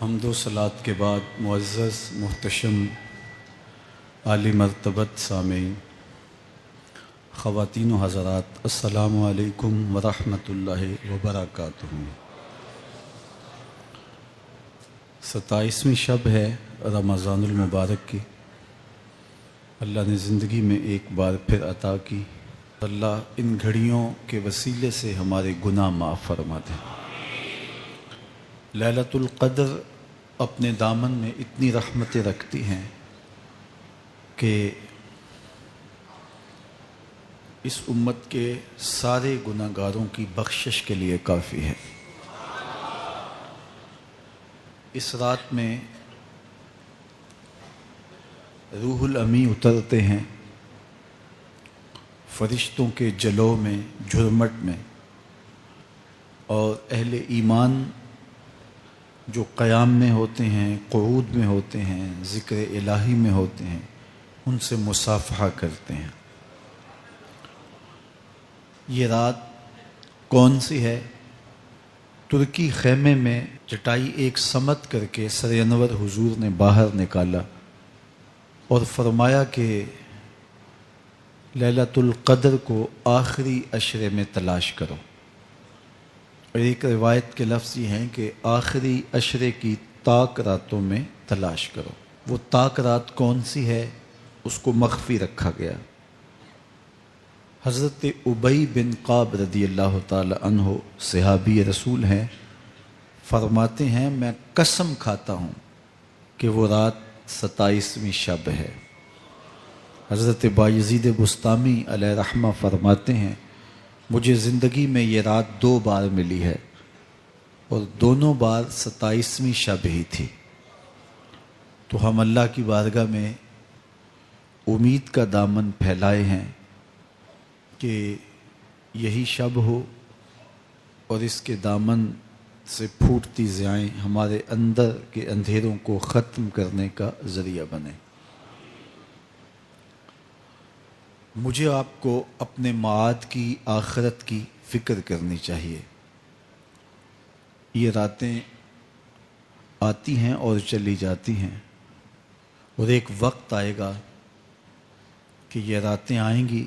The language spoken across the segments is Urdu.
حمد و صلات کے بعد معزز محتشم عالی مرتبت سامعین، خواتین و حضرات، السلام علیکم ورحمۃ اللہ وبرکاتہ۔ 27ویں شب ہے رمضان المبارک کی۔ اللہ نے زندگی میں ایک بار پھر عطا کی۔ اللہ ان گھڑیوں کے وسیلے سے ہمارے گناہ معاف فرما دے۔ لیلۃ القدر اپنے دامن میں اتنی رحمتیں رکھتی ہیں کہ اس امت کے سارے گناہ گاروں کی بخشش کے لیے کافی ہے۔ اس رات میں روح الامی اترتے ہیں، فرشتوں کے جلو میں، جھرمٹ میں، اور اہل ایمان جو قیام میں ہوتے ہیں، قعود میں ہوتے ہیں، ذکر الہی میں ہوتے ہیں، ان سے مصافحہ کرتے ہیں۔ یہ رات کون سی ہے؟ ترکی خیمے میں چٹائی ایک سمت کر کے سر انور حضور نے باہر نکالا اور فرمایا کہ لیلۃ القدر کو آخری عشرے میں تلاش کرو۔ اور ایک روایت کے لفظ یہ ہیں کہ آخری عشرے کی تاک راتوں میں تلاش کرو۔ وہ تاک رات کون سی ہے؟ اس کو مخفی رکھا گیا۔ حضرت ابی بن کعب رضی اللہ تعالی عنہ صحابی رسول ہیں، فرماتے ہیں میں قسم کھاتا ہوں کہ وہ رات 27ویں شب ہے۔ حضرت بایزید بسطامی علیہ رحمہ فرماتے ہیں مجھے زندگی میں یہ رات 2 بار ملی ہے اور دونوں بار 27ویں شب ہی تھی۔ تو ہم اللہ کی بارگاہ میں امید کا دامن پھیلائے ہیں کہ یہی شب ہو اور اس کے دامن سے پھوٹتی ضیائیں ہمارے اندر کے اندھیروں کو ختم کرنے کا ذریعہ بنے۔ مجھے آپ کو اپنے معاد کی، آخرت کی فکر کرنی چاہیے۔ یہ راتیں آتی ہیں اور چلی جاتی ہیں، اور ایک وقت آئے گا کہ یہ راتیں آئیں گی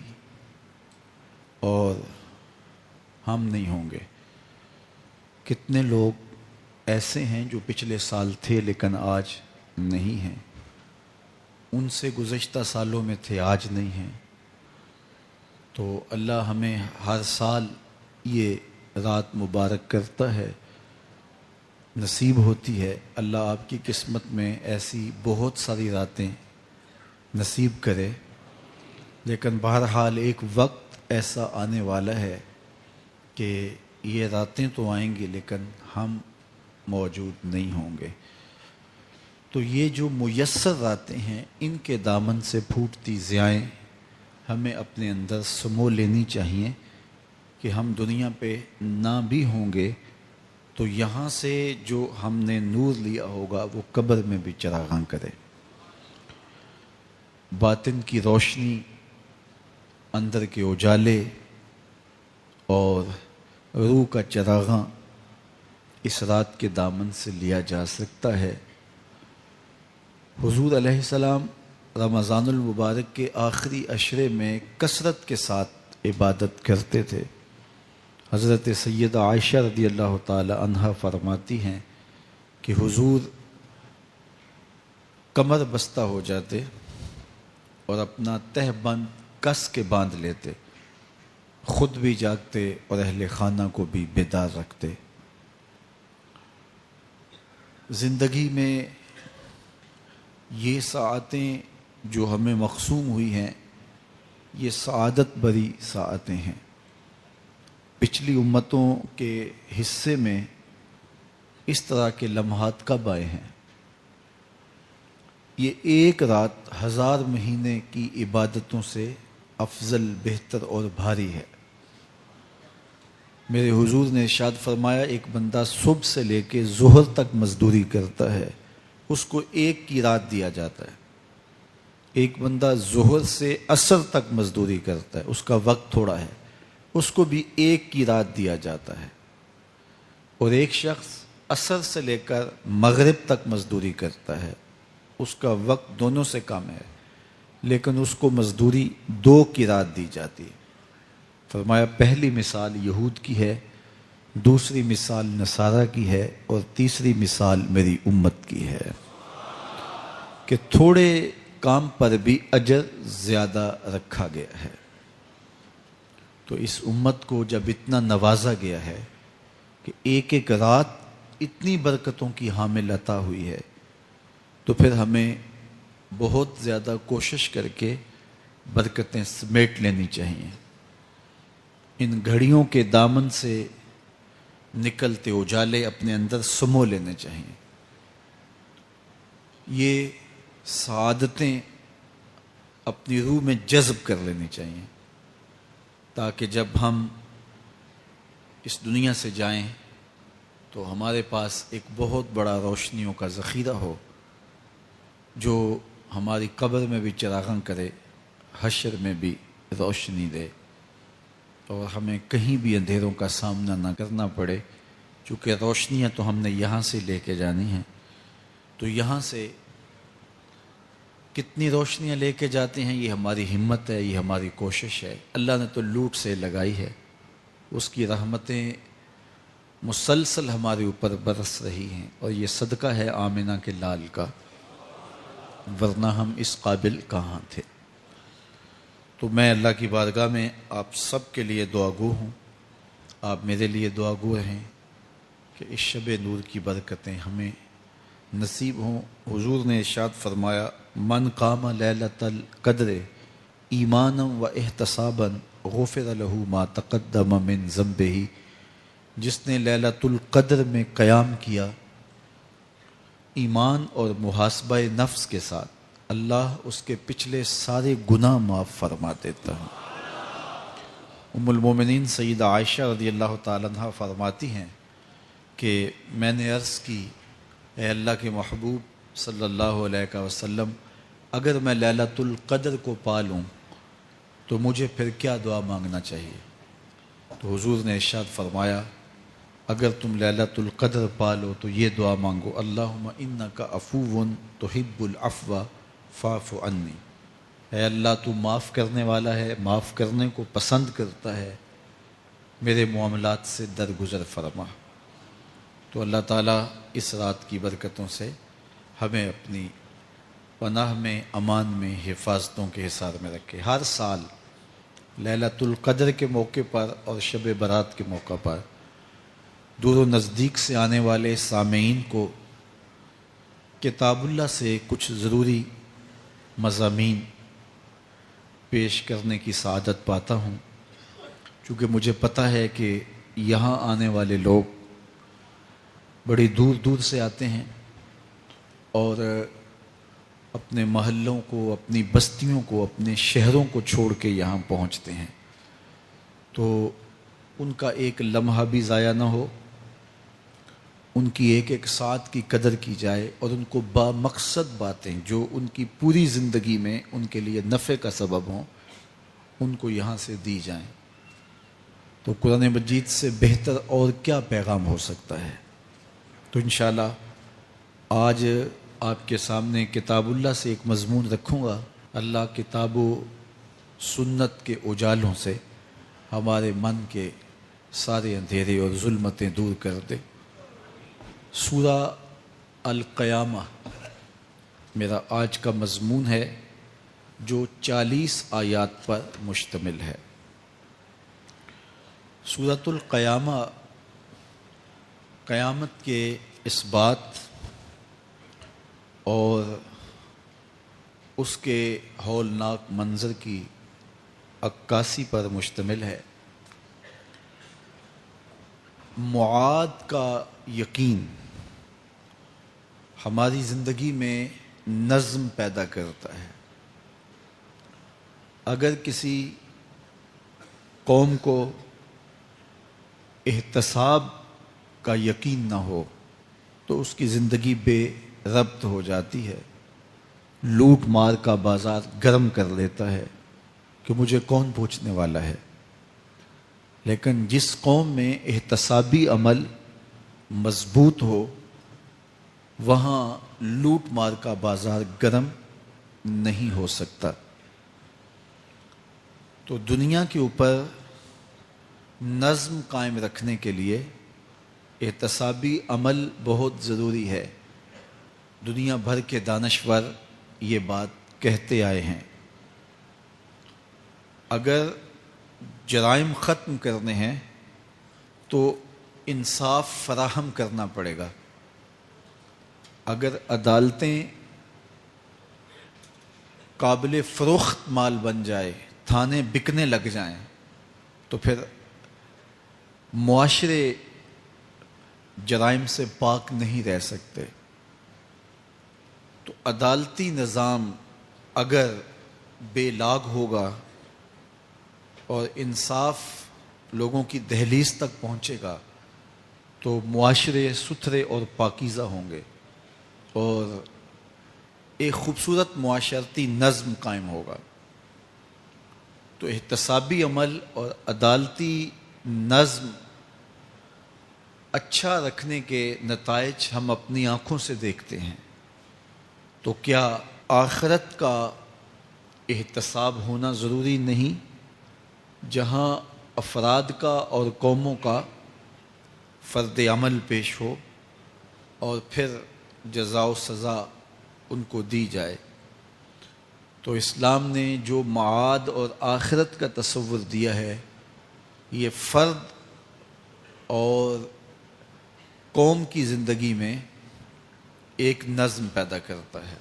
اور ہم نہیں ہوں گے۔ کتنے لوگ ایسے ہیں جو پچھلے سال تھے لیکن آج نہیں ہیں، ان سے گزشتہ سالوں میں تھے، آج نہیں ہیں۔ تو اللہ ہمیں ہر سال یہ رات مبارک کرتا ہے، نصیب ہوتی ہے۔ اللہ آپ کی قسمت میں ایسی بہت ساری راتیں نصیب کرے، لیکن بہرحال ایک وقت ایسا آنے والا ہے کہ یہ راتیں تو آئیں گی لیکن ہم موجود نہیں ہوں گے۔ تو یہ جو میسر راتیں ہیں، ان کے دامن سے پھوٹتی ضیائیں ہمیں اپنے اندر سمو لینی چاہیے کہ ہم دنیا پہ نہ بھی ہوں گے تو یہاں سے جو ہم نے نور لیا ہوگا وہ قبر میں بھی چراغاں کرے۔ باطن کی روشنی، اندر کے اجالے اور روح کا چراغاں اس رات کے دامن سے لیا جا سکتا ہے۔ حضور علیہ السلام رمضان المبارک کے آخری عشرے میں کثرت کے ساتھ عبادت کرتے تھے۔ حضرت سیدہ عائشہ رضی اللہ تعالی عنہا فرماتی ہیں کہ حضور کمر بستہ ہو جاتے اور اپنا تہ بند کس کے باندھ لیتے، خود بھی جاگتے اور اہل خانہ کو بھی بیدار رکھتے۔ زندگی میں یہ ساعتیں جو ہمیں مقسوم ہوئی ہیں، یہ سعادت بری ساعتیں ہیں۔ پچھلی امتوں کے حصے میں اس طرح کے لمحات کب آئے ہیں؟ یہ ایک رات 1000 مہینے کی عبادتوں سے افضل، بہتر اور بھاری ہے۔ میرے حضور نے ارشاد فرمایا ایک بندہ صبح سے لے کے ظہر تک مزدوری کرتا ہے، اس کو ایک کی رات دیا جاتا ہے۔ ایک بندہ ظہر سے عصر تک مزدوری کرتا ہے، اس کا وقت تھوڑا ہے، اس کو بھی ایک کی رات دیا جاتا ہے۔ اور ایک شخص عصر سے لے کر مغرب تک مزدوری کرتا ہے، اس کا وقت دونوں سے کم ہے، لیکن اس کو مزدوری 2 قیراط دی جاتی ہے۔ فرمایا پہلی مثال یہود کی ہے، دوسری مثال نصارہ کی ہے، اور تیسری مثال میری امت کی ہے کہ تھوڑے کام پر بھی اجر زیادہ رکھا گیا ہے۔ تو اس امت کو جب اتنا نوازا گیا ہے کہ ایک ایک رات اتنی برکتوں کی حامل عطا ہوئی ہے، تو پھر ہمیں بہت زیادہ کوشش کر کے برکتیں سمیٹ لینی چاہیے۔ ان گھڑیوں کے دامن سے نکلتے اجالے اپنے اندر سمو لینے چاہیے۔ یہ سعادتیں اپنی روح میں جذب کر لینی چاہیے، تاکہ جب ہم اس دنیا سے جائیں تو ہمارے پاس ایک بہت بڑا روشنیوں کا ذخیرہ ہو، جو ہماری قبر میں بھی چراغاں کرے، حشر میں بھی روشنی دے، اور ہمیں کہیں بھی اندھیروں کا سامنا نہ کرنا پڑے، چونکہ روشنیاں تو ہم نے یہاں سے لے کے جانی ہیں۔ تو یہاں سے کتنی روشنیاں لے کے جاتے ہیں، یہ ہماری ہمت ہے، یہ ہماری کوشش ہے۔ اللہ نے تو لوٹ سے لگائی ہے، اس کی رحمتیں مسلسل ہمارے اوپر برس رہی ہیں، اور یہ صدقہ ہے آمنہ کے لال کا، ورنہ ہم اس قابل کہاں تھے۔ تو میں اللہ کی بارگاہ میں آپ سب کے لیے دعا گو ہوں، آپ میرے لیے دعا گو رہیں کہ اس شب نور کی برکتیں ہمیں نصیب ہوں۔ حضور نے ارشاد فرمایا، من قام لیلۃ القدر ایمانا و احتسابا غفر له ما تقدم من ذنبہ، جس نے لیلۃ القدر میں قیام کیا ایمان اور محاسبہ نفس کے ساتھ، اللہ اس کے پچھلے سارے گناہ معاف فرما دیتا ہے۔ ام المومنین سیدہ عائشہ رضی اللہ تعالیٰ عنہ فرماتی ہیں کہ میں نے عرض کی، اے اللہ کے محبوب صلی اللہ علیہ وسلم، اگر میں لیلۃ القدر کو پا لوں تو مجھے پھر کیا دعا مانگنا چاہیے؟ تو حضور نے ارشاد فرمایا، اگر تم لیلۃ القدر پا لو تو یہ دعا مانگو، اللہم انک عفو تحب العفو فاعف عنی، اے اللہ تو معاف کرنے والا ہے، معاف کرنے کو پسند کرتا ہے، میرے معاملات سے درگزر فرما۔ تو اللہ تعالیٰ اس رات کی برکتوں سے ہمیں اپنی پناہ میں، امان میں، حفاظتوں کے حصار میں رکھے۔ ہر سال لیلۃ القدر کے موقع پر اور شب برات کے موقع پر دور و نزدیک سے آنے والے سامعین کو کتاب اللہ سے کچھ ضروری مضامین پیش کرنے کی سعادت پاتا ہوں، چونکہ مجھے پتہ ہے کہ یہاں آنے والے لوگ بڑی دور دور سے آتے ہیں اور اپنے محلوں کو، اپنی بستیوں کو، اپنے شہروں کو چھوڑ کے یہاں پہنچتے ہیں، تو ان کا ایک لمحہ بھی ضائع نہ ہو، ان کی ایک ایک ساتھ کی قدر کی جائے، اور ان کو بامقصد باتیں جو ان کی پوری زندگی میں ان کے لیے نفع کا سبب ہوں، ان کو یہاں سے دی جائیں۔ تو قرآن مجید سے بہتر اور کیا پیغام ہو سکتا ہے؟ تو انشاءاللہ آج آپ کے سامنے کتاب اللہ سے ایک مضمون رکھوں گا، اللہ کتاب و سنت کے اجالوں سے ہمارے من کے سارے اندھیرے اور ظلمتیں دور کر دے۔ سورہ القیامہ میرا آج کا مضمون ہے، جو 40 آیات پر مشتمل ہے۔ سورۃ القیامہ قیامت کے اس بات اور اس کے ہولناک منظر کی عکاسی پر مشتمل ہے۔ معاد کا یقین ہماری زندگی میں نظم پیدا کرتا ہے۔ اگر کسی قوم کو احتساب کا یقین نہ ہو تو اس کی زندگی بے ربط ہو جاتی ہے، لوٹ مار کا بازار گرم کر لیتا ہے کہ مجھے کون پوچھنے والا ہے۔ لیکن جس قوم میں احتسابی عمل مضبوط ہو وہاں لوٹ مار کا بازار گرم نہیں ہو سکتا۔ تو دنیا کے اوپر نظم قائم رکھنے کے لیے احتسابی عمل بہت ضروری ہے۔ دنیا بھر کے دانشور یہ بات کہتے آئے ہیں۔ اگر جرائم ختم کرنے ہیں تو انصاف فراہم کرنا پڑے گا۔ اگر عدالتیں قابل فروخت مال بن جائے، تھانے بکنے لگ جائیں، تو پھر معاشرے جرائم سے پاک نہیں رہ سکتے۔ تو عدالتی نظام اگر بے لاگ ہوگا اور انصاف لوگوں کی دہلیز تک پہنچے گا تو معاشرے ستھرے اور پاکیزہ ہوں گے اور ایک خوبصورت معاشرتی نظم قائم ہوگا۔ تو احتسابی عمل اور عدالتی نظم اچھا رکھنے کے نتائج ہم اپنی آنکھوں سے دیکھتے ہیں۔ تو کیا آخرت کا احتساب ہونا ضروری نہیں، جہاں افراد کا اور قوموں کا فرد عمل پیش ہو اور پھر جزا و سزا ان کو دی جائے؟ تو اسلام نے جو معاد اور آخرت کا تصور دیا ہے، یہ فرد اور قوم کی زندگی میں ایک نظم پیدا کرتا ہے۔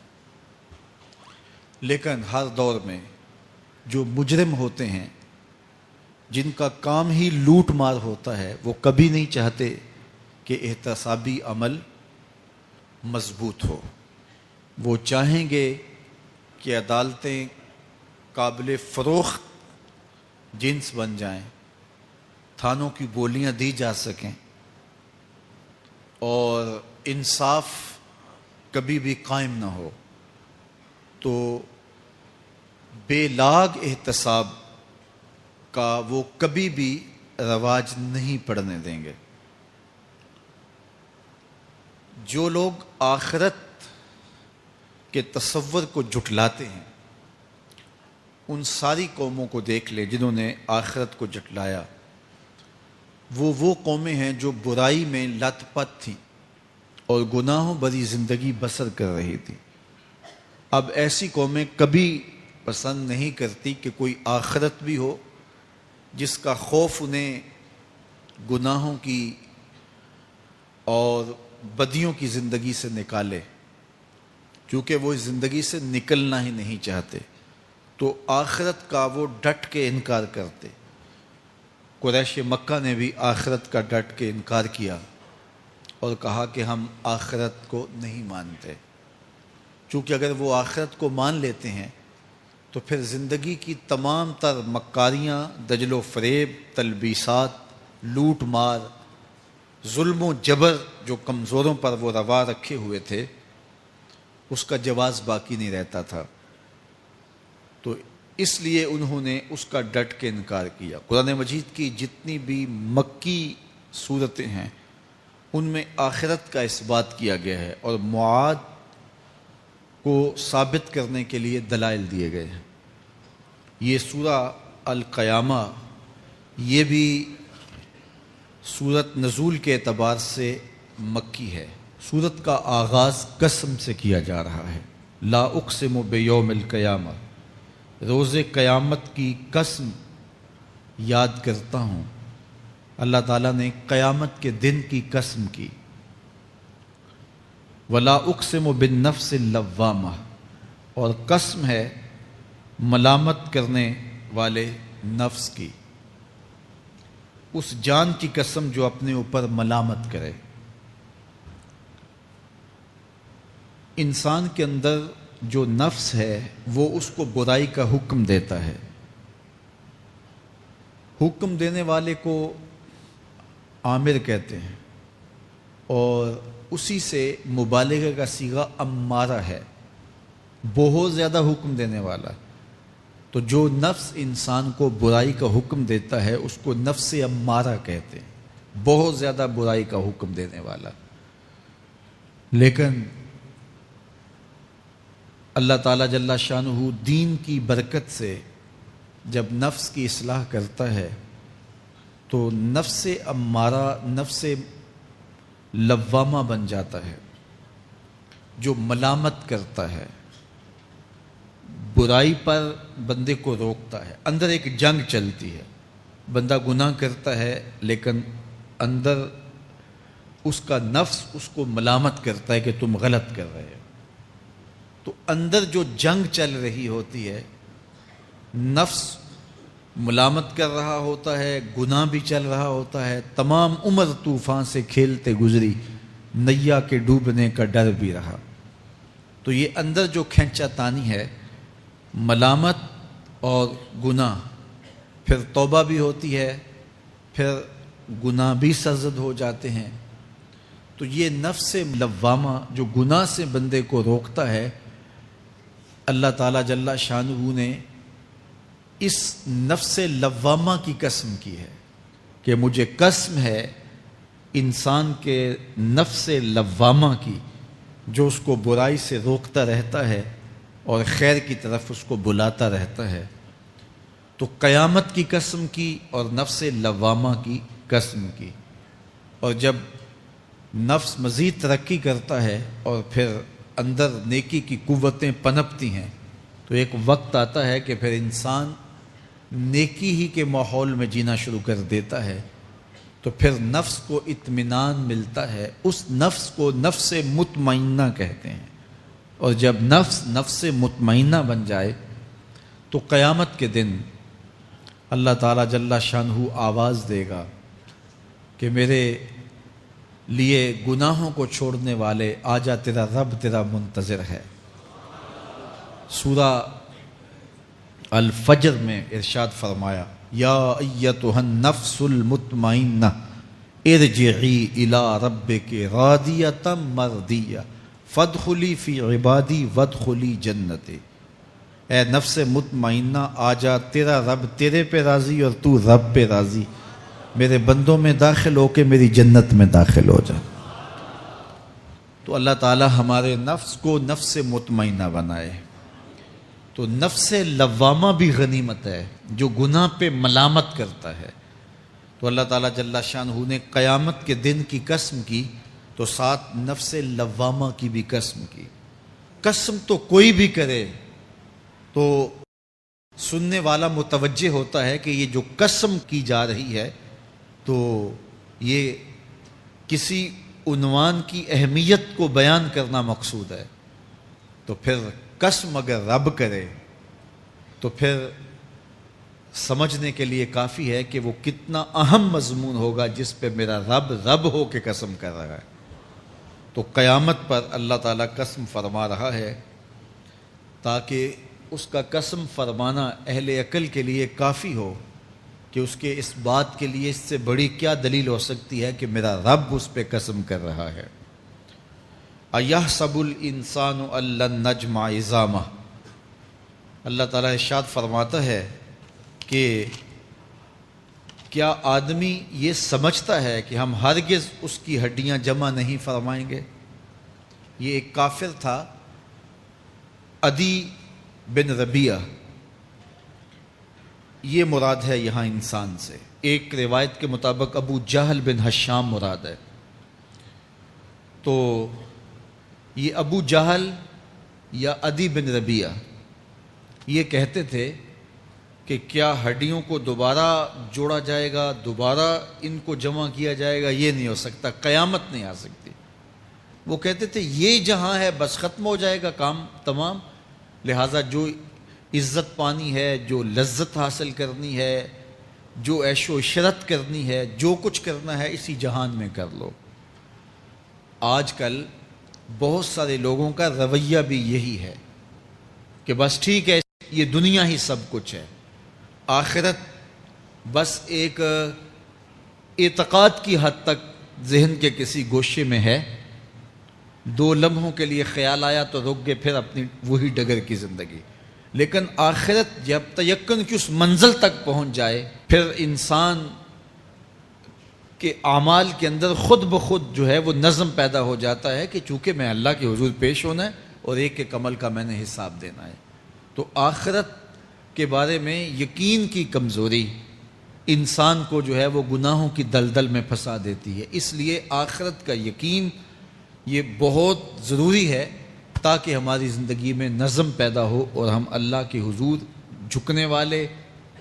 لیکن ہر دور میں جو مجرم ہوتے ہیں، جن کا کام ہی لوٹ مار ہوتا ہے، وہ کبھی نہیں چاہتے کہ احتسابی عمل مضبوط ہو۔ وہ چاہیں گے کہ عدالتیں قابل فروخت جنس بن جائیں، تھانوں کی بولیاں دی جا سکیں اور انصاف کبھی بھی قائم نہ ہو۔ تو بے لاگ احتساب کا وہ کبھی بھی رواج نہیں پڑنے دیں گے۔ جو لوگ آخرت کے تصور کو جھٹلاتے ہیں، ان ساری قوموں کو دیکھ لیں جنہوں نے آخرت کو جھٹلایا۔ وہ قومیں ہیں جو برائی میں لت پت تھیں اور گناہوں بھری زندگی بسر کر رہی تھی۔ اب ایسی قومیں کبھی پسند نہیں کرتی کہ کوئی آخرت بھی ہو جس کا خوف انہیں گناہوں کی اور بدیوں کی زندگی سے نکالے، کیونکہ وہ اس زندگی سے نکلنا ہی نہیں چاہتے۔ تو آخرت کا وہ ڈٹ کے انکار کرتے۔ قریش مکہ نے بھی آخرت کا ڈٹ کے انکار کیا اور کہا کہ ہم آخرت کو نہیں مانتے، چونکہ اگر وہ آخرت کو مان لیتے ہیں تو پھر زندگی کی تمام تر مکاریاں، دجل و فریب، تلبیسات، لوٹ مار، ظلم و جبر جو کمزوروں پر وہ روا رکھے ہوئے تھے، اس کا جواز باقی نہیں رہتا تھا۔ تو اس لیے انہوں نے اس کا ڈٹ کے انکار کیا۔ قرآن مجید کی جتنی بھی مکی صورتیں ہیں ان میں آخرت کا اثبات کیا گیا ہے اور معاد کو ثابت کرنے کے لیے دلائل دیے گئے ہیں۔ یہ سورہ القیامہ یہ بھی سورت نزول کے اعتبار سے مکی ہے۔ سورت کا آغاز قسم سے کیا جا رہا ہے۔ لا اقسم بیوم القیامہ، روز قیامت کی قسم یاد کرتا ہوں۔ اللہ تعالیٰ نے قیامت کے دن کی قسم کی۔ ولا اقسم بالنفس اللوامہ، اور قسم ہے ملامت کرنے والے نفس کی، اس جان کی قسم جو اپنے اوپر ملامت کرے۔ انسان کے اندر جو نفس ہے وہ اس کو برائی کا حکم دیتا ہے۔ حکم دینے والے کو آمر کہتے ہیں اور اسی سے مبالغہ کا صیغہ امارہ ہے، بہت زیادہ حکم دینے والا۔ تو جو نفس انسان کو برائی کا حکم دیتا ہے اس کو نفس امارہ کہتے ہیں۔ بہت زیادہ برائی کا حکم دینے والا. لیکن اللہ تعالیٰ جل شانہ دین کی برکت سے جب نفس کی اصلاح کرتا ہے تو نفس امارہ نفس لوامہ بن جاتا ہے، جو ملامت کرتا ہے، برائی پر بندے کو روکتا ہے. اندر ایک جنگ چلتی ہے، بندہ گناہ کرتا ہے لیکن اندر اس کا نفس اس کو ملامت کرتا ہے کہ تم غلط کر رہے ہو. تو اندر جو جنگ چل رہی ہوتی ہے، نفس ملامت کر رہا ہوتا ہے، گناہ بھی چل رہا ہوتا ہے، تمام عمر طوفان سے کھیلتے گزری، نیا کے ڈوبنے کا ڈر بھی رہا. تو یہ اندر جو کھینچا تانی ہے، ملامت اور گناہ، پھر توبہ بھی ہوتی ہے، پھر گناہ بھی سرزد ہو جاتے ہیں. تو یہ نفس لوامہ جو گناہ سے بندے کو روکتا ہے، اللہ تعالیٰ جل شانہ نے اس نفس لوامہ کی قسم کی ہے کہ مجھے قسم ہے انسان کے نفس لوامہ کی، جو اس کو برائی سے روکتا رہتا ہے اور خیر کی طرف اس کو بلاتا رہتا ہے. تو قیامت کی قسم کی اور نفس لوامہ کی قسم کی. اور جب نفس مزید ترقی کرتا ہے اور پھر اندر نیکی کی قوتیں پنپتی ہیں تو ایک وقت آتا ہے کہ پھر انسان نیکی ہی کے ماحول میں جینا شروع کر دیتا ہے. تو پھر نفس کو اطمینان ملتا ہے. اس نفس کو نفس مطمئنہ کہتے ہیں. اور جب نفس مطمئنہ بن جائے تو قیامت کے دن اللہ تعالیٰ جل شانہ آواز دے گا کہ میرے لیے گناہوں کو چھوڑنے والے آجا، تیرا رب تیرا منتظر ہے. سورہ الفجر میں ارشاد فرمایا، یا ایتھا النفس المطمئنہ ارجعی الی ربک راضیۃ مرضیہ فادخلی فی عبادی وادخلی جنتی. اے نفس مطمئنہ آجا، تیرا رب تیرے پہ راضی اور تو رب پہ راضی، میرے بندوں میں داخل ہو کے میری جنت میں داخل ہو جا. تو اللہ تعالی ہمارے نفس کو نفس مطمئنہ بنائے. تو نفس لوامہ بھی غنیمت ہے جو گناہ پہ ملامت کرتا ہے. تو اللہ تعالیٰ جل شانہ نے قیامت کے دن کی قسم کی تو ساتھ نفس لوامہ کی بھی قسم کی. قسم تو کوئی بھی کرے تو سننے والا متوجہ ہوتا ہے کہ یہ جو قسم کی جا رہی ہے تو یہ کسی عنوان کی اہمیت کو بیان کرنا مقصود ہے. تو پھر قسم اگر رب کرے تو پھر سمجھنے کے لیے کافی ہے کہ وہ کتنا اہم مضمون ہوگا جس پہ میرا رب ہو کے قسم کر رہا ہے. تو قیامت پر اللہ تعالیٰ قسم فرما رہا ہے تاکہ اس کا قسم فرمانا اہل عقل کے لیے کافی ہو کہ اس کے اس بات کے لیے اس سے بڑی کیا دلیل ہو سکتی ہے کہ میرا رب اس پہ قسم کر رہا ہے. اَيَحْسَبُ الْإِنسَانُ أَن لَّن نَّجْمَعَ عِظَامَهُ. اللہ تعالیٰ ارشاد فرماتا ہے کہ کیا آدمی یہ سمجھتا ہے کہ ہم ہرگز اس کی ہڈیاں جمع نہیں فرمائیں گے. یہ ایک کافر تھا، عدی بن ربیعہ، یہ مراد ہے یہاں انسان سے. ایک روایت کے مطابق ابو جہل بن ہشام مراد ہے. تو یہ ابو جہل یا عدی بن ربیعہ یہ کہتے تھے کہ کیا ہڈیوں کو دوبارہ جوڑا جائے گا، دوبارہ ان کو جمع کیا جائے گا؟ یہ نہیں ہو سکتا، قیامت نہیں آ سکتی. وہ کہتے تھے یہ جہاں ہے بس ختم ہو جائے گا کام تمام، لہٰذا جو عزت پانی ہے، جو لذت حاصل کرنی ہے، جو عیش و عشرت کرنی ہے، جو کچھ کرنا ہے اسی جہان میں کر لو. آج کل بہت سارے لوگوں کا رویہ بھی یہی ہے کہ بس ٹھیک ہے، یہ دنیا ہی سب کچھ ہے، آخرت بس ایک اعتقاد کی حد تک ذہن کے کسی گوشے میں ہے، 2 لمحوں کے لیے خیال آیا تو رک گئے، پھر اپنی وہی ڈگر کی زندگی. لیکن آخرت جب تیقن کی اس منزل تک پہنچ جائے پھر انسان کہ اعمال کے اندر خود بخود جو ہے وہ نظم پیدا ہو جاتا ہے کہ چونکہ میں اللہ کے حضور پیش ہونا ہے اور ایک ایک عمل کا میں نے حساب دینا ہے۔ تو آخرت کے بارے میں یقین کی کمزوری انسان کو جو ہے وہ گناہوں کی دلدل میں پھنسا دیتی ہے۔ اس لیے آخرت کا یقین یہ بہت ضروری ہے تاکہ ہماری زندگی میں نظم پیدا ہو اور ہم اللہ کے حضور جھکنے والے،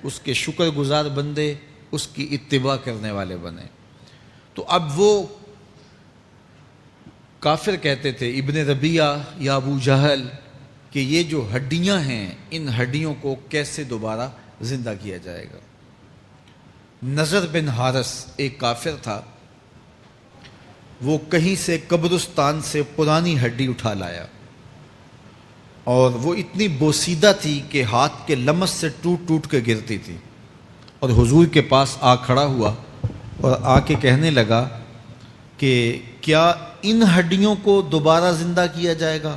اس کے شکر گزار بندے، اس کی اتباع کرنے والے بنیں۔ تو اب وہ کافر کہتے تھے ابن ربیعہ یا ابو جہل کہ یہ جو ہڈیاں ہیں ان ہڈیوں کو کیسے دوبارہ زندہ کیا جائے گا۔ نضر بن حارث ایک کافر تھا، وہ کہیں سے قبرستان سے پرانی ہڈی اٹھا لایا اور وہ اتنی بوسیدہ تھی کہ ہاتھ کے لمس سے ٹوٹ ٹوٹ کے گرتی تھی، اور حضور کے پاس آ کھڑا ہوا اور آ کے کہنے لگا کہ کیا ان ہڈیوں کو دوبارہ زندہ کیا جائے گا؟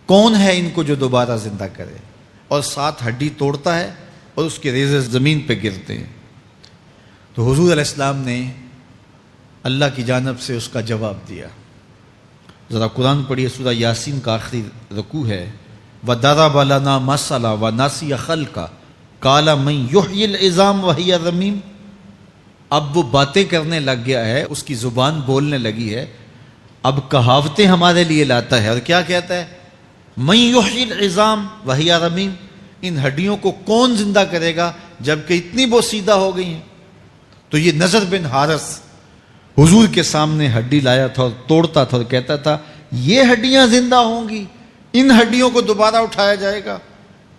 کون ہے ان کو جو دوبارہ زندہ کرے؟ اور ساتھ ہڈی توڑتا ہے اور اس کے ریزے زمین پہ گرتے ہیں۔ تو حضور علیہ السلام نے اللہ کی جانب سے اس کا جواب دیا۔ ذرا قرآن پڑھیے، سورہ یاسین کا آخری رکوع ہے، وَضَرَبَ لَنَا مَثَلًا وَنَسِیَ خَلْقَهُ قَالَ مَن يُحْيِي الْعِظَامَ وَهِيَ رَمِيمٌ۔ اب وہ باتیں کرنے لگ گیا ہے، اس کی زبان بولنے لگی ہے، اب کہاوتیں ہمارے لیے لاتا ہے، اور کیا کہتا ہے؟ مَن يُحْيِي الْعِظَامَ وَهِيَ رَمِيمٌ، ان ہڈیوں کو کون زندہ کرے گا جبکہ اتنی بوسیدہ ہو گئی ہیں۔ تو یہ نضر بن حارث حضور کے سامنے ہڈی لایا تھا اور توڑتا تھا اور کہتا تھا یہ ہڈیاں زندہ ہوں گی، ان ہڈیوں کو دوبارہ اٹھایا جائے گا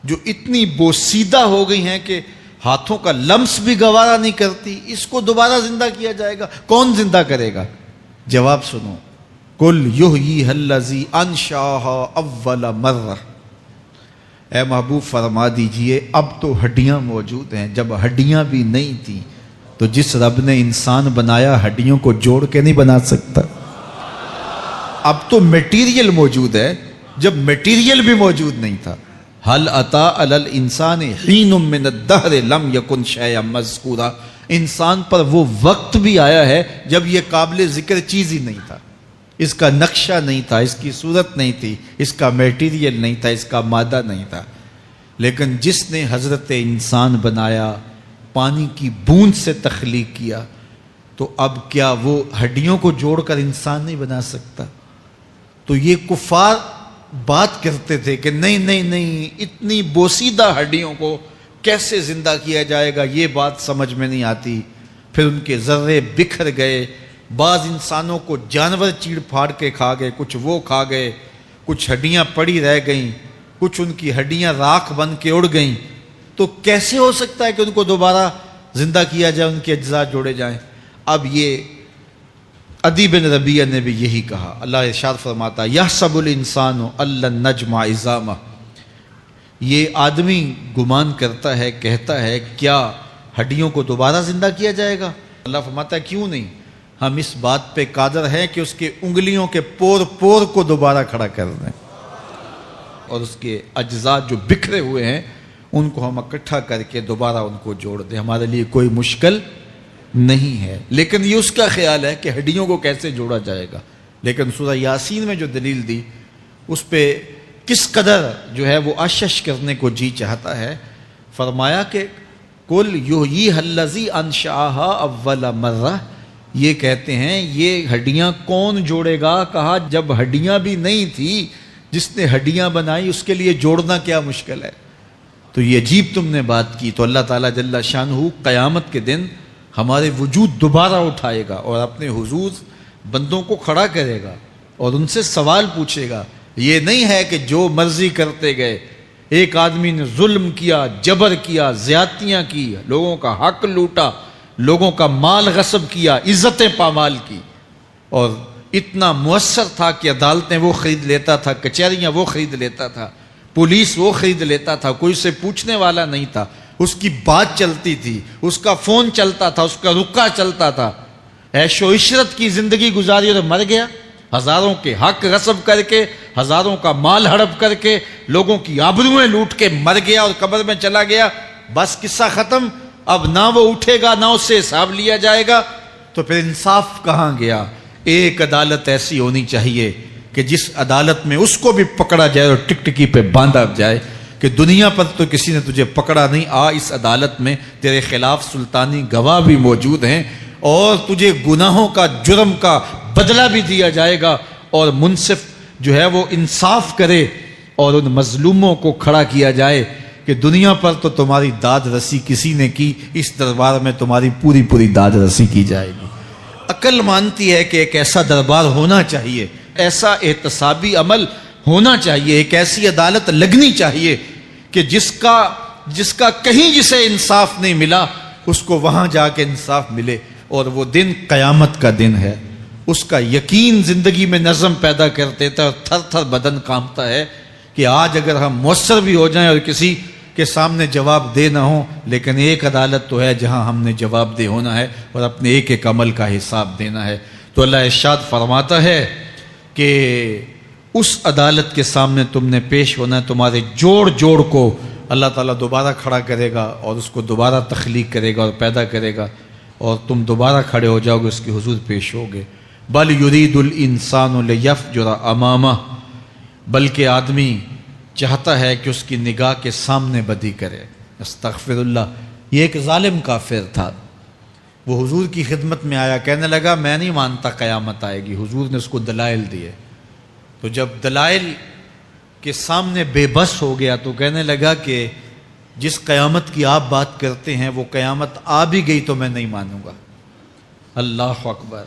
جو اتنی بوسیدہ ہو گئی ہیں کہ ہاتھوں کا لمس بھی گوارا نہیں کرتی، اس کو دوبارہ زندہ کیا جائے گا، کون زندہ کرے گا؟ جواب سنو، قُلْ يُحْيِيهَا الَّذِي أَنشَأَهَا أَوَّلَ مَرَّةٍ، اے محبوب فرما دیجئے اب تو ہڈیاں موجود ہیں، جب ہڈیاں بھی نہیں تھیں تو جس رب نے انسان بنایا ہڈیوں کو جوڑ کے نہیں بنا سکتا۔ اب تو میٹیریل موجود ہے، جب میٹیریل بھی موجود نہیں تھا۔ هل أتى على الإنسان حين من الدهر لم يكن شيئا مذكورا، انسان پر وہ وقت بھی آیا ہے جب یہ قابل ذکر چیز ہی نہیں تھا، اس کا نقشہ نہیں تھا، اس کی صورت نہیں تھی، اس کا میٹیریل نہیں تھا، اس کا مادہ نہیں تھا، لیکن جس نے حضرت انسان بنایا، پانی کی بوند سے تخلیق کیا، تو اب کیا وہ ہڈیوں کو جوڑ کر انسان نہیں بنا سکتا؟ تو یہ کفار بات کرتے تھے کہ نہیں نہیں نہیں، اتنی بوسیدہ ہڈیوں کو کیسے زندہ کیا جائے گا، یہ بات سمجھ میں نہیں آتی۔ پھر ان کے ذرے بکھر گئے، بعض انسانوں کو جانور چیڑ پھاڑ کے کھا گئے، کچھ وہ کھا گئے، کچھ ہڈیاں پڑی رہ گئیں، کچھ ان کی ہڈیاں راکھ بن کے اڑ گئیں۔ تو کیسے ہو سکتا ہے کہ ان کو دوبارہ زندہ کیا جائے، ان کے اجزاء جوڑے جائیں؟ اب یہ عدی بن ربیعہ نے بھی یہی کہا۔ اللہ ارشاد فرماتا یحسب الانسان ان لن نجمع عظامہ، یہ آدمی گمان کرتا ہے، کہتا ہے کیا ہڈیوں کو دوبارہ زندہ کیا جائے گا؟ اللہ فرماتا ہے کیوں نہیں، ہم اس بات پہ قادر ہیں کہ اس کے انگلیوں کے پور پور کو دوبارہ کھڑا کر دیں، اور اس کے اجزاء جو بکھرے ہوئے ہیں ان کو ہم اکٹھا کر کے دوبارہ ان کو جوڑ دیں، ہمارے لیے کوئی مشکل نہیں ہے۔ لیکن یہ اس کا خیال ہے کہ ہڈیوں کو کیسے جوڑا جائے گا، لیکن سورہ یاسین میں جو دلیل دی اس پہ کس قدر جو ہے وہ اشش کرنے کو جی چاہتا ہے۔ فرمایا کہ قُلْ يُحْيِيهَا الَّذِي أَنشَأَهَا أَوَّلَ مَرَّةٍ، یہ کہتے ہیں یہ ہڈیاں کون جوڑے گا؟ کہا جب ہڈیاں بھی نہیں تھی، جس نے ہڈیاں بنائی اس کے لیے جوڑنا کیا مشکل ہے؟ تو یہ عجیب تم نے بات کی۔ تو اللہ تعالیٰ جل شانہ قیامت کے دن ہمارے وجود دوبارہ اٹھائے گا اور اپنے حضور بندوں کو کھڑا کرے گا اور ان سے سوال پوچھے گا۔ یہ نہیں ہے کہ جو مرضی کرتے گئے، ایک آدمی نے ظلم کیا، جبر کیا، زیادتیاں کی، لوگوں کا حق لوٹا، لوگوں کا مال غصب کیا، عزتیں پامال کی، اور اتنا مؤثر تھا کہ عدالتیں وہ خرید لیتا تھا، کچہریاں وہ خرید لیتا تھا، پولیس وہ خرید لیتا تھا، کوئی سے پوچھنے والا نہیں تھا، اس کی بات چلتی تھی، اس کا فون چلتا تھا، اس کا رکا چلتا تھا، عیش و عشرت کی زندگی گزاری اور مر گیا، ہزاروں کے حق غصب کر کے، ہزاروں کا مال ہڑپ کر کے، لوگوں کی آبروئیں لوٹ کے مر گیا اور قبر میں چلا گیا، بس قصہ ختم۔ اب نہ وہ اٹھے گا، نہ اس سے حساب لیا جائے گا۔ تو پھر انصاف کہاں گیا؟ ایک عدالت ایسی ہونی چاہیے کہ جس عدالت میں اس کو بھی پکڑا جائے اور ٹکٹکی پہ باندھا جائے کہ دنیا پر تو کسی نے تجھے پکڑا نہیں، آ اس عدالت میں تیرے خلاف سلطانی گواہ بھی موجود ہیں اور تجھے گناہوں کا، جرم کا بدلہ بھی دیا جائے گا، اور منصف جو ہے وہ انصاف کرے اور ان مظلوموں کو کھڑا کیا جائے کہ دنیا پر تو تمہاری داد رسی کسی نے کی، اس دربار میں تمہاری پوری پوری داد رسی کی جائے گی۔ عقل مانتی ہے کہ ایک ایسا دربار ہونا چاہیے، ایسا احتسابی عمل ہونا چاہیے، ایک ایسی عدالت لگنی چاہیے کہ جس کا کہیں جسے انصاف نہیں ملا اس کو وہاں جا کے انصاف ملے، اور وہ دن قیامت کا دن ہے۔ اس کا یقین زندگی میں نظم پیدا کر دیتا ہے اور تھر تھر بدن کانپتا ہے کہ آج اگر ہم مؤثر بھی ہو جائیں اور کسی کے سامنے جواب دہ نہ ہوں، لیکن ایک عدالت تو ہے جہاں ہم نے جواب دہ ہونا ہے اور اپنے ایک ایک عمل کا حساب دینا ہے۔ تو اللہ ارشاد فرماتا ہے کہ اس عدالت کے سامنے تم نے پیش ہونا ہے، تمہارے جوڑ جوڑ کو اللہ تعالیٰ دوبارہ کھڑا کرے گا اور اس کو دوبارہ تخلیق کرے گا اور پیدا کرے گا، اور تم دوبارہ کھڑے ہو جاؤ گے، اس کے حضور پیش ہوگے۔ بل یرید الانسان لیفجر امامہ، بلکہ آدمی چاہتا ہے کہ اس کی نگاہ کے سامنے بدی کرے۔ استغفر اللہ۔ یہ ایک ظالم کافر تھا، وہ حضور کی خدمت میں آیا، کہنے لگا میں نہیں مانتا قیامت آئے گی۔ حضور نے اس کو دلائل دیے، تو جب دلائل کے سامنے بے بس ہو گیا تو کہنے لگا کہ جس قیامت کی آپ بات کرتے ہیں وہ قیامت آ بھی گئی تو میں نہیں مانوں گا۔ اللہ اکبر۔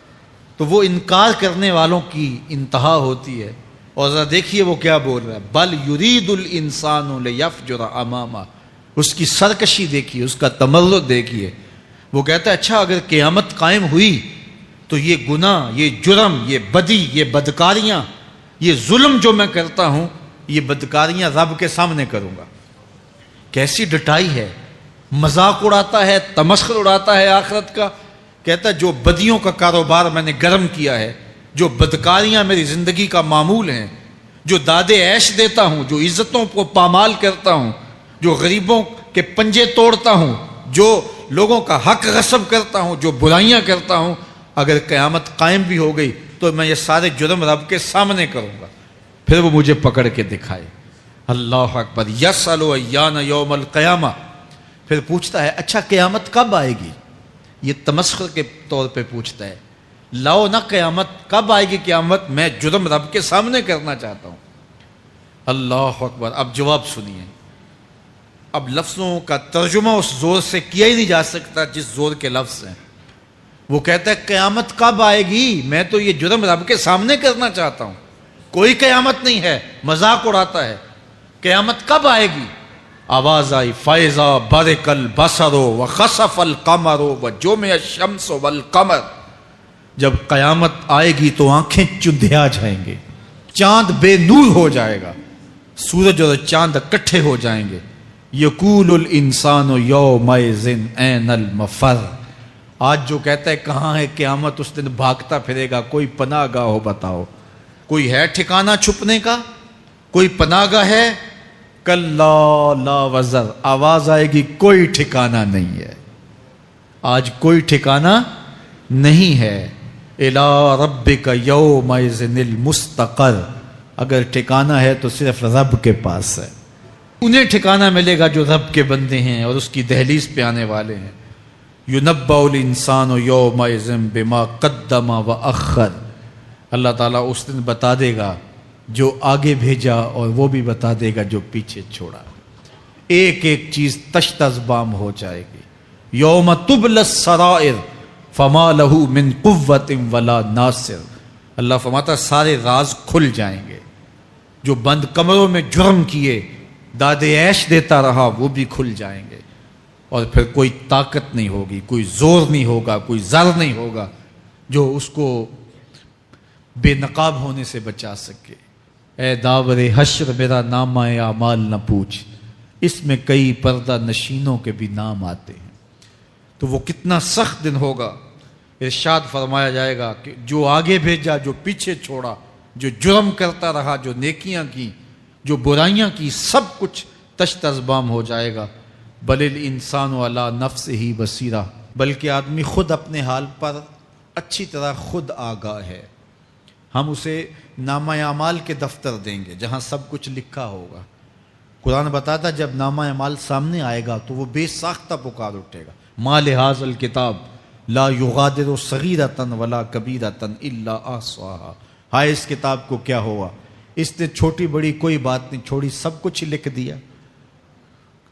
تو وہ انکار کرنے والوں کی انتہا ہوتی ہے، اور ذرا دیکھیے وہ کیا بول رہا ہے، بل یرید الانسان لیفجر امامہ۔ اس کی سرکشی دیکھیے، اس کا تمرد دیکھیے۔ وہ کہتا ہے اچھا اگر قیامت قائم ہوئی تو یہ گناہ، یہ جرم، یہ بدی، یہ بدکاریاں، یہ ظلم جو میں کرتا ہوں، یہ بدکاریاں رب کے سامنے کروں گا۔ کیسی ڈٹائی ہے، مذاق اڑاتا ہے، تمسخر اڑاتا ہے آخرت کا۔ کہتا ہے جو بدیوں کا کاروبار میں نے گرم کیا ہے، جو بدکاریاں میری زندگی کا معمول ہیں، جو دادے عیش دیتا ہوں، جو عزتوں کو پامال کرتا ہوں، جو غریبوں کے پنجے توڑتا ہوں، جو لوگوں کا حق غصب کرتا ہوں، جو برائیاں کرتا ہوں، اگر قیامت قائم بھی ہو گئی تو میں یہ سارے جرم رب کے سامنے کروں گا، پھر وہ مجھے پکڑ کے دکھائے۔ اللہ اکبر۔ یسأل ایان یوم القیامہ۔ پھر پوچھتا ہے اچھا قیامت کب آئے گی؟ یہ تمسخر کے طور پہ پوچھتا ہے، لاؤ نہ قیامت، کب آئے گی قیامت؟ میں جرم رب کے سامنے کرنا چاہتا ہوں۔ اللہ اکبر۔ اب جواب سنیے۔ اب لفظوں کا ترجمہ اس زور سے کیا ہی نہیں جا سکتا جس زور کے لفظ ہیں۔ وہ کہتا ہے قیامت کب آئے گی؟ میں تو یہ جرم رب کے سامنے کرنا چاہتا ہوں، کوئی قیامت نہیں ہے، مذاق اڑاتا ہے۔ قیامت کب آئے گی؟ آواز آئی فائزہ برق البصر وخسف القمر وجمع الشمس والقمر۔ جب قیامت آئے گی تو آنکھیں چندھیا جائیں گے، چاند بے نور ہو جائے گا، سورج اور چاند اکٹھے ہو جائیں گے۔ یقول الانسان یومئذ این المفر۔ آج جو کہتا ہے کہاں ہے قیامت، اس دن بھاگتا پھرے گا۔ کوئی پناہ گاہ ہو بتاؤ، کوئی ہے ٹھکانہ چھپنے کا؟ کوئی پناہ گاہ ہے؟ کلا لا وزر۔ آواز آئے گی کوئی ٹھکانہ نہیں ہے، آج کوئی ٹھکانہ نہیں ہے۔ الی ربک یومئذ المستقر۔ اگر ٹھکانہ ہے تو صرف رب کے پاس ہے، انہیں ٹھکانہ ملے گا جو رب کے بندے ہیں اور اس کی دہلیز پہ آنے والے ہیں۔ یُنَبَّأُ الْإِنسَانُ یومئذ بما قدم وأخر۔ اللہ تعالیٰ اس دن بتا دے گا جو آگے بھیجا اور وہ بھی بتا دے گا جو پیچھے چھوڑا۔ ایک ایک چیز تشت ازبام ہو جائے گی۔ یوم تبلی السرائر فما لہ من قوت ولا ناصر۔ اللہ فرماتا سارے راز کھل جائیں گے۔ جو بند کمروں میں جرم کیے، دادے عیش دیتا رہا، وہ بھی کھل جائیں گے، اور پھر کوئی طاقت نہیں ہوگی، کوئی زور نہیں ہوگا، کوئی زر نہیں ہوگا جو اس کو بے نقاب ہونے سے بچا سکے۔ اے داور حشر میرا نامہ اعمال نہ پوچھ، اس میں کئی پردہ نشینوں کے بھی نام آتے ہیں۔ تو وہ کتنا سخت دن ہوگا۔ ارشاد فرمایا جائے گا کہ جو آگے بھیجا، جو پیچھے چھوڑا، جو جرم کرتا رہا، جو نیکیاں کی، جو برائیاں کی، سب کچھ تشت ازبام ہو جائے گا۔ بل الانسان علی نفسہ بصیرہ۔ بلکہ آدمی خود اپنے حال پر اچھی طرح خود آگاہ ہے. ہم اسے نامہ اعمال کے دفتر دیں گے جہاں سب کچھ لکھا ہوگا. قرآن بتاتا جب نامہ اعمال سامنے آئے گا تو وہ بے ساختہ پکار اٹھے گا, ما لہذا الکتاب لا یغادر صغیرۃ ولا کبیرۃ الا احصاها. ہائے اس کتاب کو کیا ہوا, اس نے چھوٹی بڑی کوئی بات نہیں چھوڑی, سب کچھ لکھ دیا.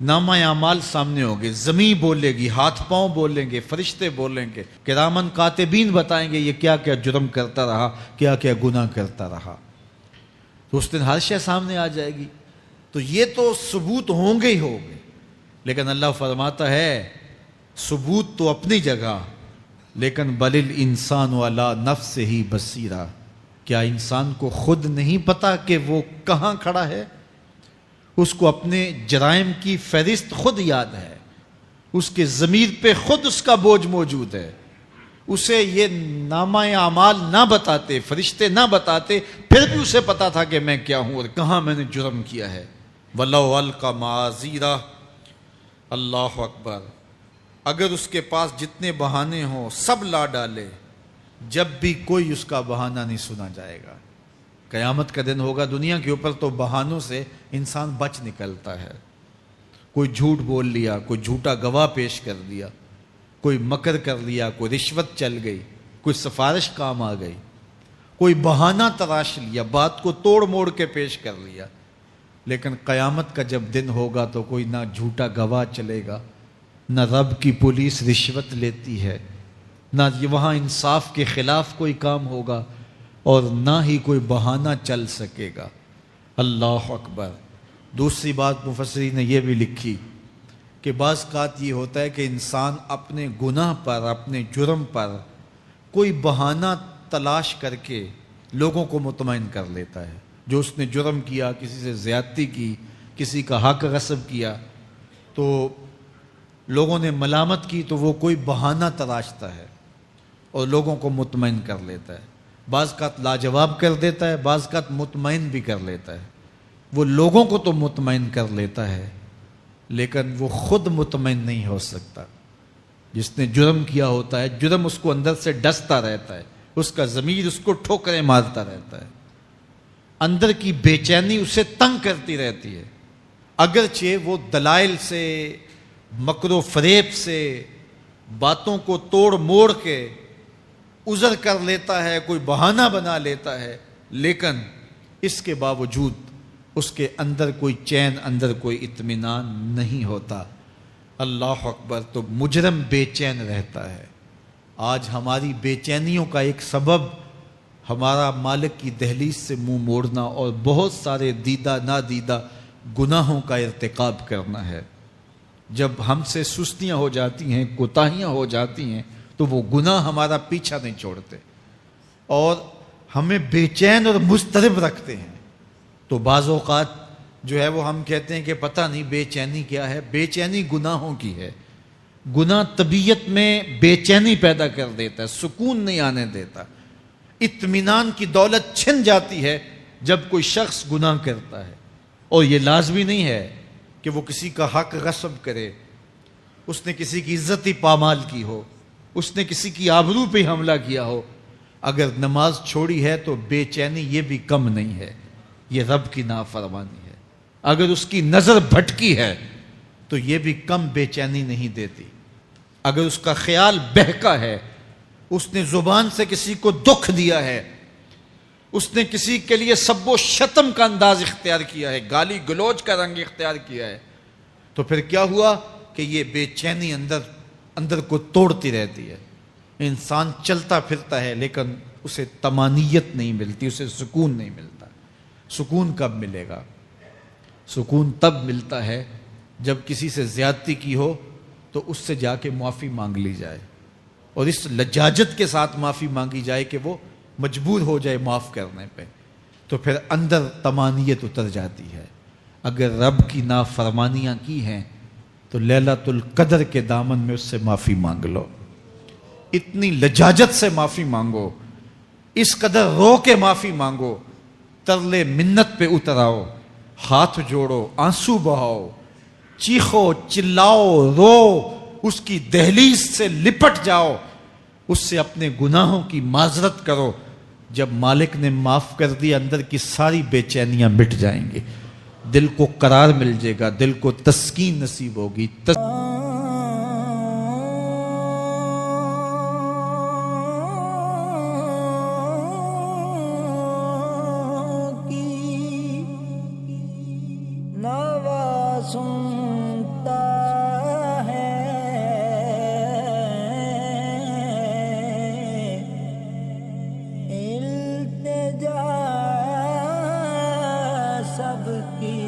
نامہ اعمال سامنے ہوگے, زمین بولے گی, ہاتھ پاؤں بولیں گے, فرشتے بولیں گے, کرامن کاتبین بتائیں گے یہ کیا کیا جرم کرتا رہا, کیا کیا گناہ کرتا رہا. تو اس دن ہر شے سامنے آ جائے گی. تو یہ تو ثبوت ہوں گے ہی ہوں گے, لیکن اللہ فرماتا ہے ثبوت تو اپنی جگہ, لیکن بل الانسان علی نفسہ بصیرہ. کیا انسان کو خود نہیں پتا کہ وہ کہاں کھڑا ہے؟ اس کو اپنے جرائم کی فہرست خود یاد ہے, اس کے ضمیر پہ خود اس کا بوجھ موجود ہے. اسے یہ نامہ اعمال نہ بتاتے, فرشتے نہ بتاتے, پھر بھی اسے پتا تھا کہ میں کیا ہوں اور کہاں میں نے جرم کیا ہے. وَلَوْ أَلْقَى مَعَاذِيرَهُ. اللہ اکبر. اگر اس کے پاس جتنے بہانے ہوں سب لا ڈالے, جب بھی کوئی اس کا بہانہ نہیں سنا جائے گا. قیامت کا دن ہوگا, دنیا کے اوپر تو بہانوں سے انسان بچ نکلتا ہے. کوئی جھوٹ بول لیا, کوئی جھوٹا گواہ پیش کر دیا, کوئی مکر کر لیا, کوئی رشوت چل گئی, کوئی سفارش کام آ گئی, کوئی بہانہ تراش لیا, بات کو توڑ موڑ کے پیش کر لیا. لیکن قیامت کا جب دن ہوگا تو کوئی نہ جھوٹا گواہ چلے گا, نہ رب کی پولیس رشوت لیتی ہے, نہ وہاں انصاف کے خلاف کوئی کام ہوگا, اور نہ ہی کوئی بہانہ چل سکے گا. اللہ اکبر. دوسری بات مفسرین نے یہ بھی لکھی کہ بعض اوقات یہ ہوتا ہے کہ انسان اپنے گناہ پر, اپنے جرم پر کوئی بہانہ تلاش کر کے لوگوں کو مطمئن کر لیتا ہے. جو اس نے جرم کیا, کسی سے زیادتی کی, کسی کا حق غصب کیا, تو لوگوں نے ملامت کی تو وہ کوئی بہانہ تلاشتا ہے اور لوگوں کو مطمئن کر لیتا ہے. بعض اوقات لاجواب کر دیتا ہے, بعض اوقات مطمئن بھی کر لیتا ہے. وہ لوگوں کو تو مطمئن کر لیتا ہے لیکن وہ خود مطمئن نہیں ہو سکتا. جس نے جرم کیا ہوتا ہے, جرم اس کو اندر سے ڈستا رہتا ہے, اس کا ضمیر اس کو ٹھوکریں مارتا رہتا ہے, اندر کی بے چینی اسے تنگ کرتی رہتی ہے. اگرچہ وہ دلائل سے, مکر و فریب سے, باتوں کو توڑ موڑ کے عذر کر لیتا ہے, کوئی بہانہ بنا لیتا ہے, لیکن اس کے باوجود اس کے اندر کوئی چین, اندر کوئی اطمینان نہیں ہوتا. اللہ اکبر. تو مجرم بے چین رہتا ہے. آج ہماری بے چینیوں کا ایک سبب ہمارا مالک کی دہلیز سے منہ موڑنا اور بہت سارے دیدہ نادیدہ گناہوں کا ارتکاب کرنا ہے. جب ہم سے سستیاں ہو جاتی ہیں, کوتاہیاں ہو جاتی ہیں, تو وہ گناہ ہمارا پیچھا نہیں چھوڑتے اور ہمیں بے چین اور مضطرب رکھتے ہیں. تو بعض اوقات جو ہے وہ ہم کہتے ہیں کہ پتہ نہیں بے چینی کیا ہے. بے چینی گناہوں کی ہے. گناہ طبیعت میں بے چینی پیدا کر دیتا ہے, سکون نہیں آنے دیتا. اطمینان کی دولت چھن جاتی ہے جب کوئی شخص گناہ کرتا ہے. اور یہ لازمی نہیں ہے کہ وہ کسی کا حق غصب کرے, اس نے کسی کی عزت ہی پامال کی ہو, اس نے کسی کی آبرو پہ حملہ کیا ہو. اگر نماز چھوڑی ہے تو بے چینی یہ بھی کم نہیں ہے, یہ رب کی نافرمانی ہے. اگر اس کی نظر بھٹکی ہے تو یہ بھی کم بے چینی نہیں دیتی. اگر اس کا خیال بہکا ہے, اس نے زبان سے کسی کو دکھ دیا ہے, اس نے کسی کے لیے سب و شتم کا انداز اختیار کیا ہے, گالی گلوچ کا رنگ اختیار کیا ہے, تو پھر کیا ہوا کہ یہ بے چینی اندر کو توڑتی رہتی ہے. انسان چلتا پھرتا ہے لیکن اسے طمانیت نہیں ملتی, اسے سکون نہیں ملتا. سکون کب ملے گا؟ سکون تب ملتا ہے جب کسی سے زیادتی کی ہو تو اس سے جا کے معافی مانگ لی جائے, اور اس لجاجت کے ساتھ معافی مانگی جائے کہ وہ مجبور ہو جائے معاف کرنے پہ, تو پھر اندر طمانیت اتر جاتی ہے. اگر رب کی نافرمانیاں کی ہیں تو لیلۃ القدر کے دامن میں اس سے معافی مانگ لو, اتنی لجاجت سے معافی مانگو, اس قدر رو کے معافی مانگو, ترلے منت پہ اتر آؤ, ہاتھ جوڑو, آنسو بہاؤ, چیخو, چلاؤ, رو, اس کی دہلیز سے لپٹ جاؤ, اس سے اپنے گناہوں کی معذرت کرو. جب مالک نے معاف کر دیا اندر کی ساری بے چینیاں مٹ جائیں گی, دل کو قرار مل جائے گا, دل کو تسکین نصیب ہوگی. سنتا ہے التجا سب کی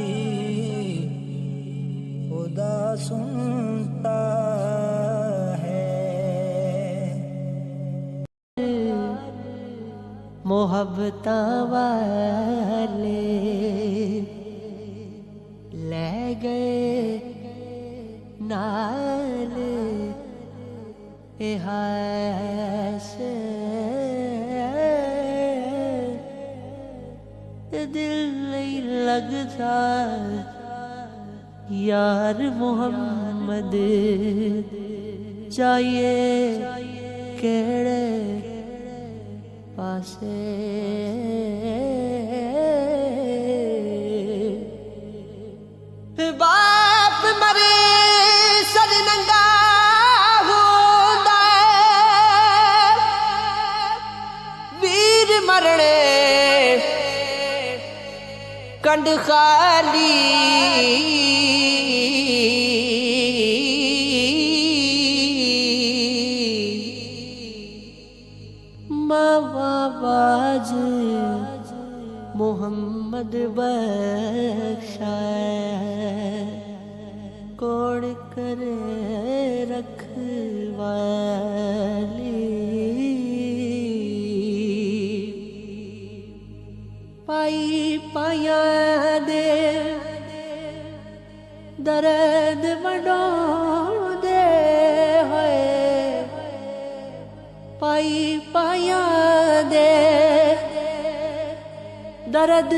خدا سنتا ہے. محبتاں والے لے گئے نال سے دل نہیں لگتا یار محمد چاہیے کیڑے پاسے. باپ مرے سر ننگا ہوندا ہے, ویر مرنے کنڈ خالی. ماں باج محمد بخشا کوڑ کرے رکھوالی. پائی پایاں دے درد وڈوں دے ہوئے, پائی پایاں دے درد